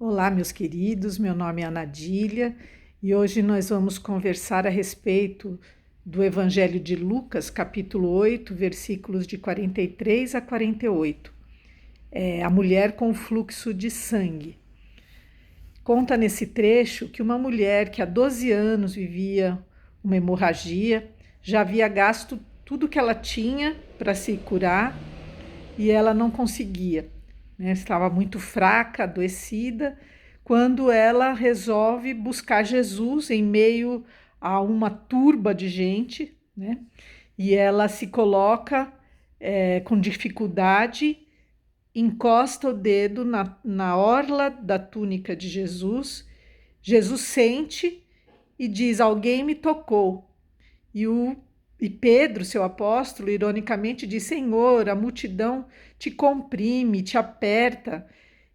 Olá, meus queridos, meu nome é Anadília e hoje nós vamos conversar a respeito do Evangelho de Lucas, capítulo 8, versículos de 43 a 48. A mulher com fluxo de sangue. Conta nesse trecho que uma mulher que há 12 anos vivia uma hemorragia, já havia gasto tudo que ela tinha para se curar e ela não conseguia. Estava muito fraca, adoecida, quando ela resolve buscar Jesus em meio a uma turba de gente, né? E ela se coloca com dificuldade, encosta o dedo na orla da túnica de Jesus. Jesus sente e diz: alguém me tocou. E Pedro, seu apóstolo, ironicamente diz: Senhor, a multidão te comprime, te aperta,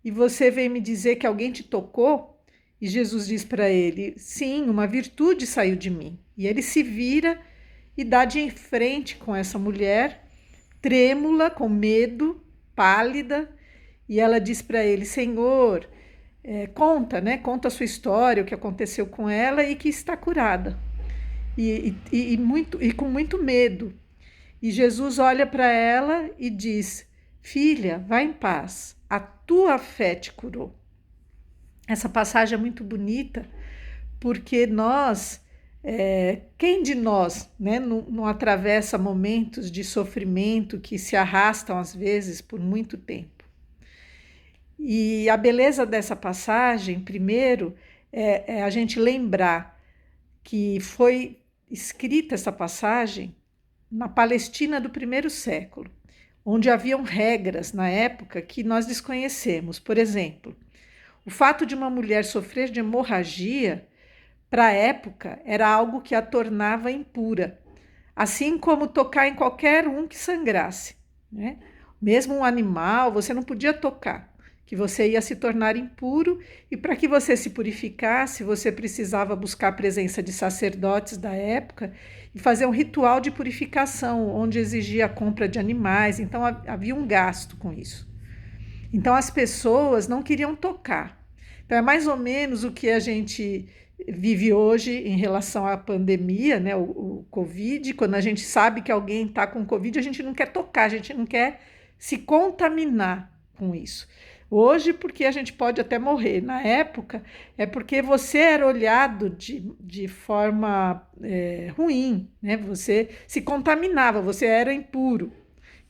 e você vem me dizer que alguém te tocou? E Jesus diz para ele: sim, uma virtude saiu de mim. E ele se vira e dá de frente com essa mulher, trêmula, com medo, pálida, e ela diz para ele: Senhor, conta a sua história, o que aconteceu com ela e que está curada. E com muito medo. E Jesus olha para ela e diz: filha, vá em paz, a tua fé te curou. Essa passagem é muito bonita porque quem de nós, né, não atravessa momentos de sofrimento que se arrastam às vezes por muito tempo? E a beleza dessa passagem, primeiro, é a gente lembrar que foi escrita essa passagem na Palestina do primeiro século, onde haviam regras na época que nós desconhecemos. Por exemplo, o fato de uma mulher sofrer de hemorragia, para a época, era algo que a tornava impura, assim como tocar em qualquer um que sangrasse, né? Mesmo um animal, você não podia tocar, que você ia se tornar impuro, e para que você se purificasse, você precisava buscar a presença de sacerdotes da época e fazer um ritual de purificação, onde exigia a compra de animais, então havia um gasto com isso. Então as pessoas não queriam tocar. Então é mais ou menos o que a gente vive hoje em relação à pandemia, né, o Covid. Quando a gente sabe que alguém está com Covid, a gente não quer tocar, a gente não quer se contaminar com isso. Hoje, porque a gente pode até morrer. Na época, é porque você era olhado de forma ruim, né? Você se contaminava, você era impuro.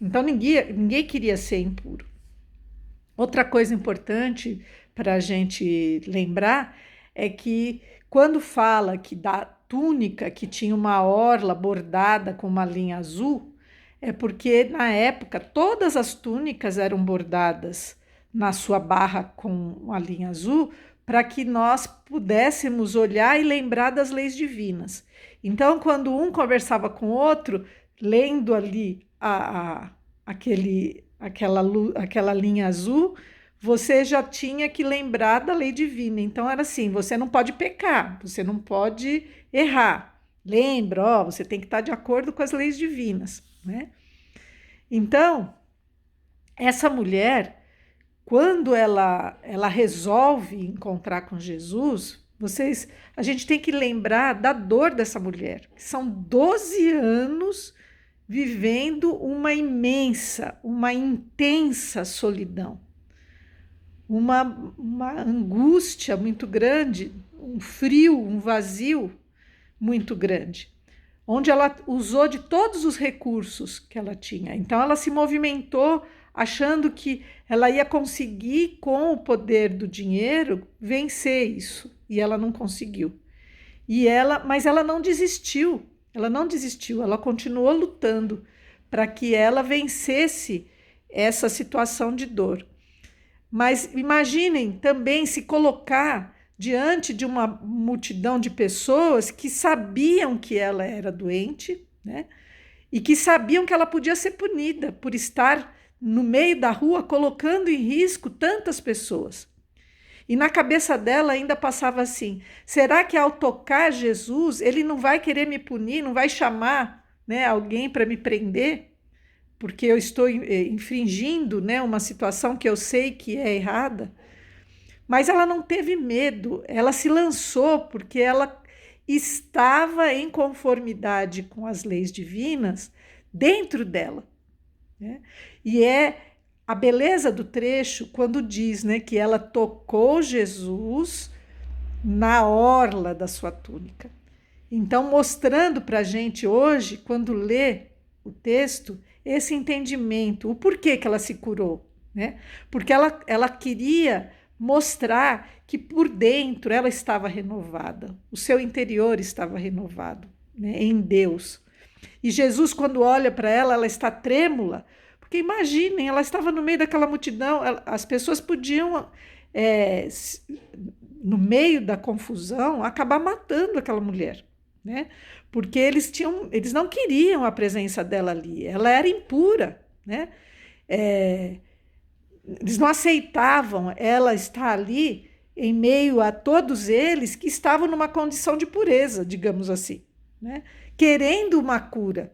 Então, ninguém queria ser impuro. Outra coisa importante para a gente lembrar é que quando fala que da túnica que tinha uma orla bordada com uma linha azul, é porque na época todas as túnicas eram bordadas na sua barra com uma linha azul, para que nós pudéssemos olhar e lembrar das leis divinas. Então, quando um conversava com o outro, lendo ali aquela linha azul, você já tinha que lembrar da lei divina. Então, era assim: você não pode pecar, você não pode errar. Lembra, você tem que estar de acordo com as leis divinas, né? Então, essa mulher, quando ela resolve encontrar com Jesus, a gente tem que lembrar da dor dessa mulher, que são 12 anos vivendo uma intensa solidão, uma angústia muito grande, um frio, um vazio muito grande, onde ela usou de todos os recursos que ela tinha. Então ela se movimentou achando que ela ia conseguir, com o poder do dinheiro, vencer isso, e ela não conseguiu. Mas ela não desistiu, ela continuou lutando para que ela vencesse essa situação de dor. Mas imaginem também se colocar diante de uma multidão de pessoas que sabiam que ela era doente, né? E que sabiam que ela podia ser punida por estar no meio da rua colocando em risco tantas pessoas. E na cabeça dela ainda passava assim: será que ao tocar Jesus, ele não vai querer me punir, não vai chamar, né, alguém para me prender? Porque eu estou infringindo, né, uma situação que eu sei que é errada? Mas ela não teve medo, ela se lançou porque ela estava em conformidade com as leis divinas dentro dela, né? E é a beleza do trecho quando diz, né, que ela tocou Jesus na orla da sua túnica. Então, mostrando para a gente hoje, quando lê o texto, esse entendimento, o porquê que ela se curou, né? Porque ela queria mostrar que por dentro ela estava renovada, o seu interior estava renovado, né, em Deus. E Jesus, quando olha para ela, ela está trêmula, porque imaginem, ela estava no meio daquela multidão, as pessoas podiam, no meio da confusão, acabar matando aquela mulher, né? Porque eles não queriam a presença dela ali, ela era impura, né? Eles não aceitavam ela estar ali em meio a todos eles que estavam numa condição de pureza, digamos assim, né? Querendo uma cura.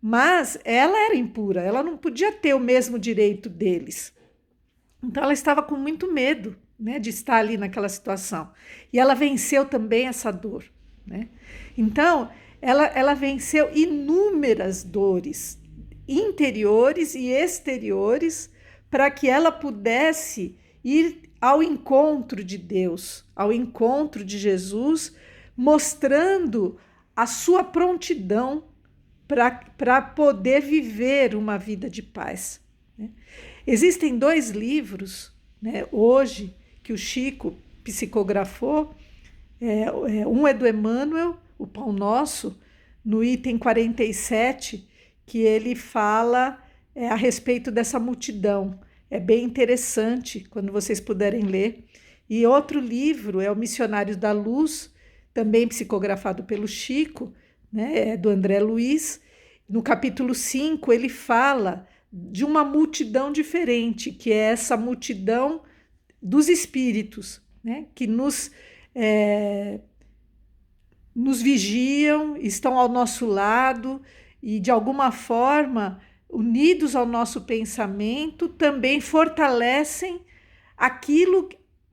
Mas ela era impura, ela não podia ter o mesmo direito deles. Então ela estava com muito medo, né, de estar ali naquela situação. E ela venceu também essa dor, né? Então ela venceu inúmeras dores interiores e exteriores para que ela pudesse ir ao encontro de Deus, ao encontro de mostrando a sua prontidão para poder viver uma vida de paz, né? Existem 2 livros, né, hoje, que o Chico psicografou. Um é do Emmanuel, O Pão Nosso, no item 47, que ele fala a respeito dessa multidão. É bem interessante, quando vocês puderem ler. E outro livro é O Missionários da Luz, também psicografado pelo Chico, né, do André Luiz. No capítulo 5, ele fala de uma multidão diferente, que é essa multidão dos espíritos, né, que nos vigiam, estão ao nosso lado e, de alguma forma, unidos ao nosso pensamento, também fortalecem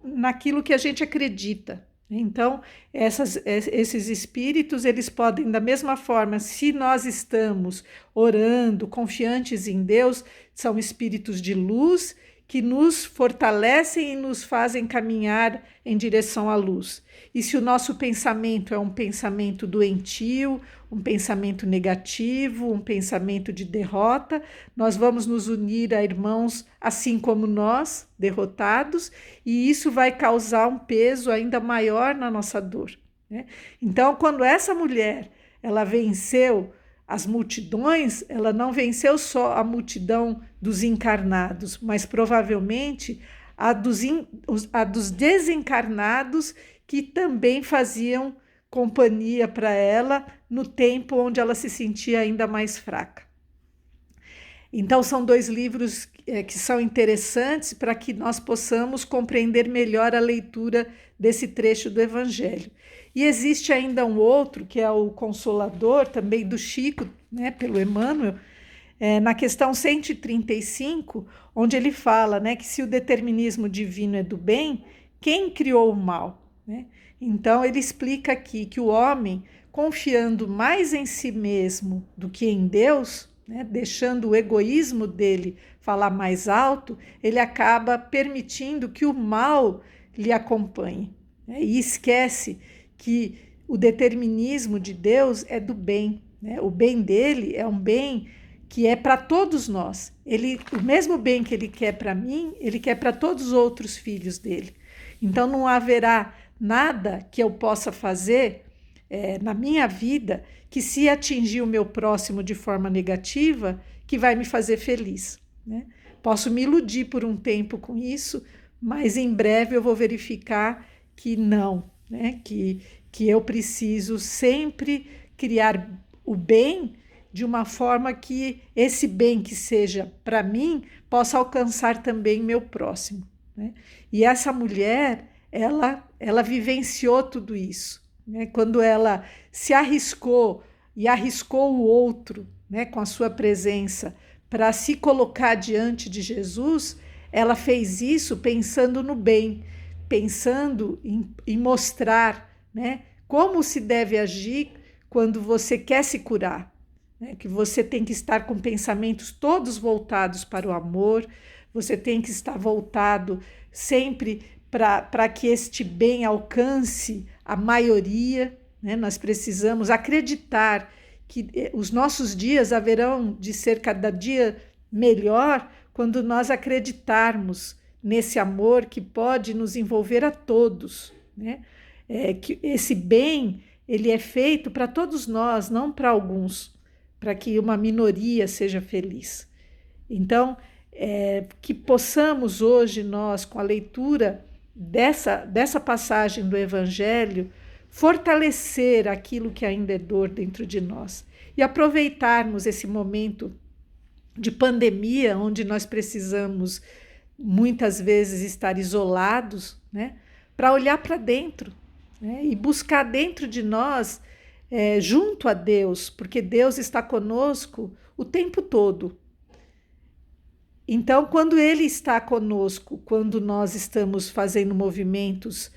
naquilo que a gente acredita. Então, esses espíritos, eles podem, da mesma forma, se nós estamos orando, confiantes em Deus, são espíritos de luz que nos fortalecem e nos fazem caminhar em direção à luz. E se o nosso pensamento é um pensamento doentio, um pensamento negativo, um pensamento de derrota, nós vamos nos unir a irmãos assim como nós, derrotados, e isso vai causar um peso ainda maior na nossa dor, né? Então, quando essa mulher ela venceu as multidões, ela não venceu só a multidão dos encarnados, mas provavelmente a dos desencarnados que também faziam companhia para ela no tempo onde ela se sentia ainda mais fraca. Então, são 2 livros que são interessantes para que nós possamos compreender melhor a leitura desse trecho do Evangelho. E existe ainda um outro, que é o Consolador, também do Chico, né, pelo Emmanuel, na questão 135, onde ele fala, né, que se o determinismo divino é do bem, quem criou o mal, né? Então, ele explica aqui que o homem, confiando mais em si mesmo do que em Deus, né, deixando o egoísmo dele falar mais alto, ele acaba permitindo que o mal lhe acompanhe, né, e esquece que o determinismo de Deus é do bem, né? O bem dele é um bem que é para todos nós. O mesmo bem que ele quer para mim, ele quer para todos os outros filhos dele. Então não haverá nada que eu possa fazer na minha vida que, se atingir o meu próximo de forma negativa, que vai me fazer feliz, né? Posso me iludir por um tempo com isso, mas em breve eu vou verificar que não, né? Que eu preciso sempre criar o bem de uma forma que esse bem que seja para mim possa alcançar também meu próximo, né? E essa mulher, ela vivenciou tudo isso, né? Quando ela se arriscou e arriscou o outro, né, com a sua presença para se colocar diante de Jesus, ela fez isso pensando no bem, pensando em mostrar, né, como se deve agir quando você quer se curar, né, que você tem que estar com pensamentos todos voltados para o amor, você tem que estar voltado sempre para que este bem alcance a maioria, né? Nós precisamos acreditar que os nossos dias haverão de ser cada dia melhor quando nós acreditarmos nesse amor que pode nos envolver a todos, né? Que esse bem ele é feito para todos nós, não para alguns, para que uma minoria seja feliz. Então, que possamos hoje nós, com a leitura dessa passagem do Evangelho, fortalecer aquilo que ainda é dor dentro de nós e aproveitarmos esse momento de pandemia, onde nós precisamos muitas vezes estar isolados, né, para olhar para dentro, né, e buscar dentro de nós, junto a Deus, porque Deus está conosco o tempo todo. Então, quando Ele está conosco, quando nós estamos fazendo movimentos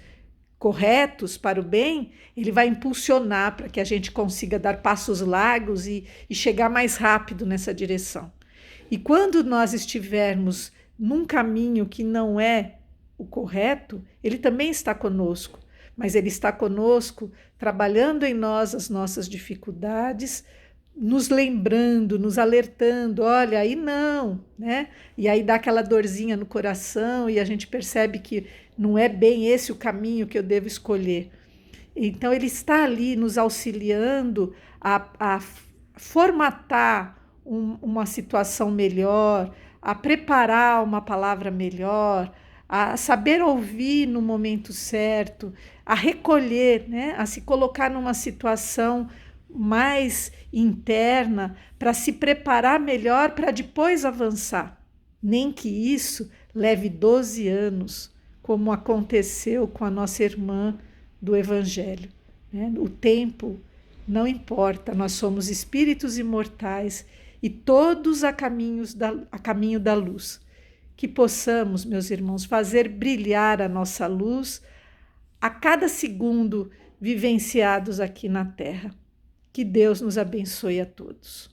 corretos para o bem, Ele vai impulsionar para que a gente consiga dar passos largos e chegar mais rápido nessa direção. E quando nós estivermos num caminho que não é o correto, Ele também está conosco, mas Ele está conosco trabalhando em nós as nossas dificuldades, nos lembrando, nos alertando, olha, aí não, né? E aí dá aquela dorzinha no coração e a gente percebe que não é bem esse o caminho que eu devo escolher. Então ele está ali nos auxiliando a formatar uma situação melhor, a preparar uma palavra melhor, a saber ouvir no momento certo, a recolher, né? A se colocar numa situação mais interna para se preparar melhor para depois avançar. Nem que isso leve 12 anos, como aconteceu com a nossa irmã do Evangelho, né? O tempo não importa, nós somos espíritos imortais e todos a caminho da luz. Que possamos, meus irmãos, fazer brilhar a nossa luz a cada segundo vivenciados aqui na Terra. Que Deus nos abençoe a todos.